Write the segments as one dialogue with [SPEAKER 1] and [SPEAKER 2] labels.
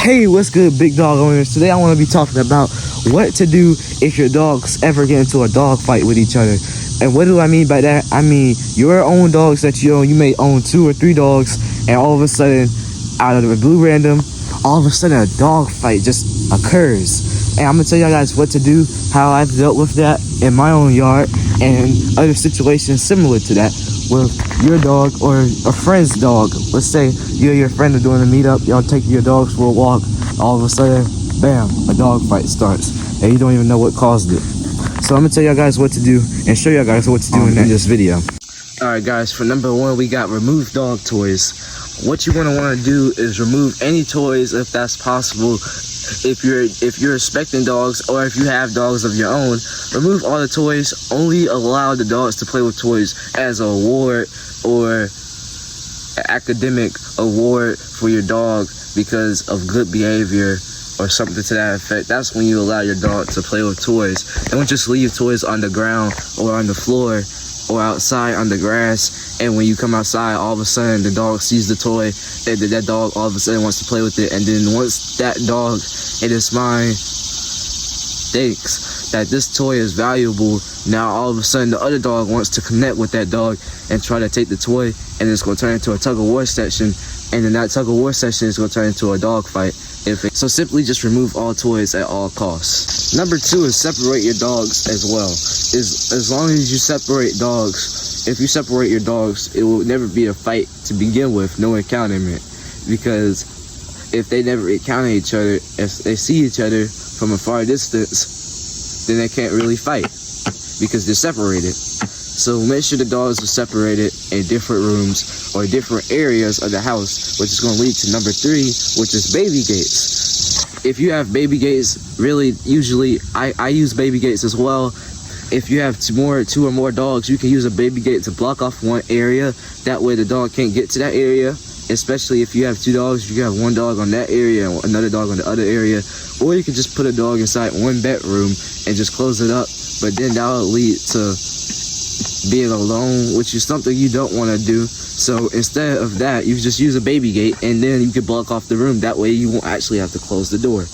[SPEAKER 1] Hey, what's good, big dog owners? Today I want to be talking about what to do if your dogs ever get into a dog fight with each other. And what do I mean by that? I mean your own dogs that you own. You may own 2 or 3 dogs, and all of a sudden, out of the blue random, all of a sudden a dog fight just occurs. And I'm gonna tell y'all guys what to do, how I've dealt with that in my own yard, and other situations similar to that with your dog or a friend's dog. Let's say you and your friend are doing a meetup, y'all take your dogs for a walk, all of a sudden, bam, a dog fight starts, and you don't even know what caused it. So I'm gonna tell y'all guys what to do and show y'all guys what to do in this video. Alright guys, for number 1, we got remove dog toys. What you want to do is remove any toys if that's possible. If you're expecting dogs, or if you have dogs of your own, remove all the toys. Only allow the dogs to play with toys as an award or an academic award for your dog because of good behavior or something to that effect. That's when you allow your dog to play with toys. Don't just leave toys on the ground or on the floor or outside on the grass, and when you come outside, all of a sudden the dog sees the toy, and that dog all of a sudden wants to play with it, and then once that dog in his mind thinks that this toy is valuable, now all of a sudden the other dog wants to connect with that dog and try to take the toy, and it's going to turn into a tug-of-war session, and then that tug-of-war session is going to turn into a dog fight. So simply just remove all toys at all costs. Number 2 is separate your dogs as well. As long as you separate dogs, if you separate your dogs, it will never be a fight to begin with, no encounterment. Because if they never encounter each other, if they see each other from a far distance, then they can't really fight because they're separated. So make sure the dogs are separated in different rooms or different areas of the house, which is going to lead to number 3, which is baby gates. If you have baby gates, really, usually, I use baby gates as well. If you have 2 or more dogs, you can use a baby gate to block off one area. That way the dog can't get to that area, especially if you have 2 dogs. You can have 1 dog on that area and another dog on the other area. Or you can just put a dog inside one bedroom and just close it up. But then that will lead to being alone, which is something you don't want to do. So instead of that, you just use a baby gate, and then you can block off the room. That way you won't actually have to close the door.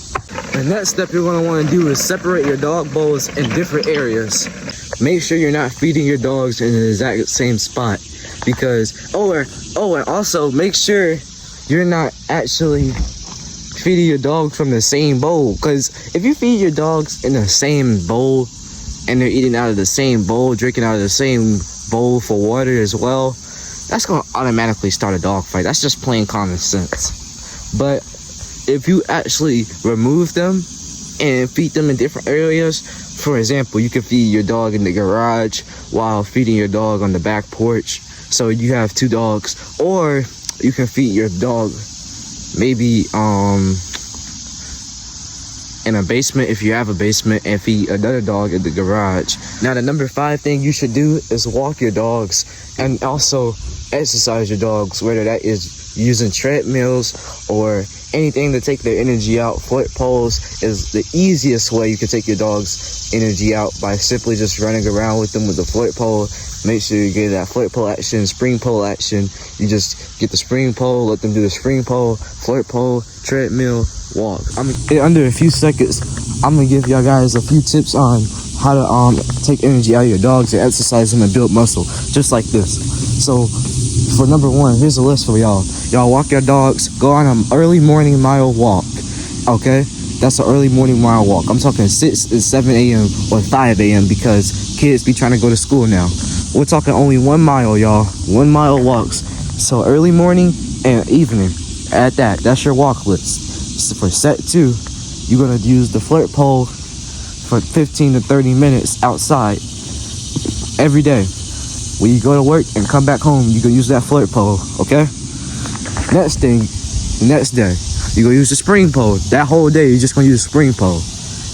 [SPEAKER 1] The next step you're going to want to do is separate your dog bowls in different areas. Make sure you're not feeding your dogs in the exact same spot, because and also make sure you're not actually feeding your dogs from the same bowl, because if you feed your dogs in the same bowl and they're eating out of the same bowl, drinking out of the same bowl for water as well, that's going to automatically start a dog fight. That's just plain common sense. But if you actually remove them and feed them in different areas, for example, you can feed your dog in the garage while feeding your dog on the back porch, so you have 2 dogs. Or you can feed your dog maybe in a basement if you have a basement, and feed another dog in the garage. Now the number 5 thing you should do is walk your dogs and also exercise your dogs, whether that is using treadmills or anything to take their energy out. Foot poles is the easiest way you can take your dog's energy out, by simply just running around with them with the foot pole. Make sure you get that foot pole action, spring pole action. You just get the spring pole, let them do the spring pole, foot pole, treadmill, walk. In under a few seconds, I'm gonna give y'all guys a few tips on how to take energy out of your dogs and exercise them and build muscle, just like this. So for number 1, here's a list for y'all. Y'all walk your dogs, go on an early morning mile walk, okay? That's an early morning mile walk. I'm talking 6 and 7 a.m. or 5 a.m. because kids be trying to go to school now. We're talking only 1 mile, y'all. 1 mile walks. So early morning and evening. At that, that's your walk list. So for set 2, you're gonna use the flirt pole for 15 to 30 minutes outside every day. When you go to work and come back home, you can use that flirt pole, okay? Next thing, next day, you're gonna use the spring pole. That whole day, you're just gonna use the spring pole.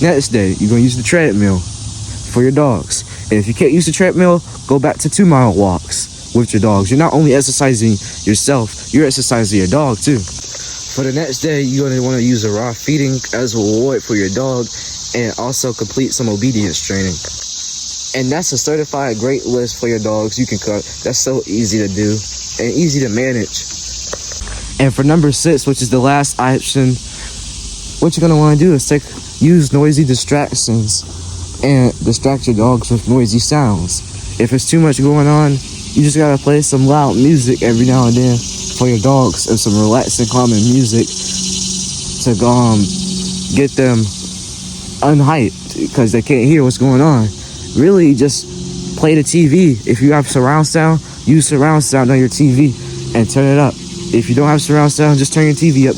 [SPEAKER 1] Next day, you're gonna use the treadmill for your dogs. And if you can't use the treadmill, go back to 2 mile walks with your dogs. You're not only exercising yourself, you're exercising your dog too. For the next day, you're gonna wanna use a raw feeding as a reward for your dog, and also complete some obedience training. And that's a certified great list for your dogs you can cut. That's so easy to do and easy to manage. And for number 6, which is the last option, what you're gonna want to do is use noisy distractions and distract your dogs with noisy sounds. If it's too much going on, you just gotta play some loud music every now and then for your dogs, and some relaxing, calming music to get them unhyped because they can't hear what's going on. Really, just play the TV. If you have surround sound, use surround sound on your TV and turn it up. If you don't have surround sound, just turn your TV up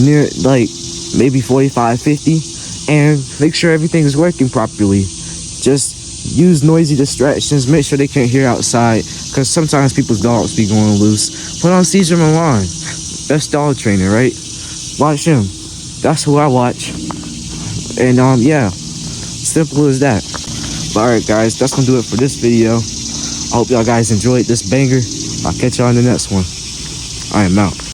[SPEAKER 1] near like maybe 45, 50, and make sure everything is working properly. Just use noisy distractions. Make sure they can't hear outside, because sometimes people's dogs be going loose. Put on Caesar Milan, best dog trainer, right? Watch him. That's who I watch. And yeah, simple as that. But alright guys, that's gonna do it for this video. I hope y'all guys enjoyed this banger. I'll catch y'all in the next one. I am out.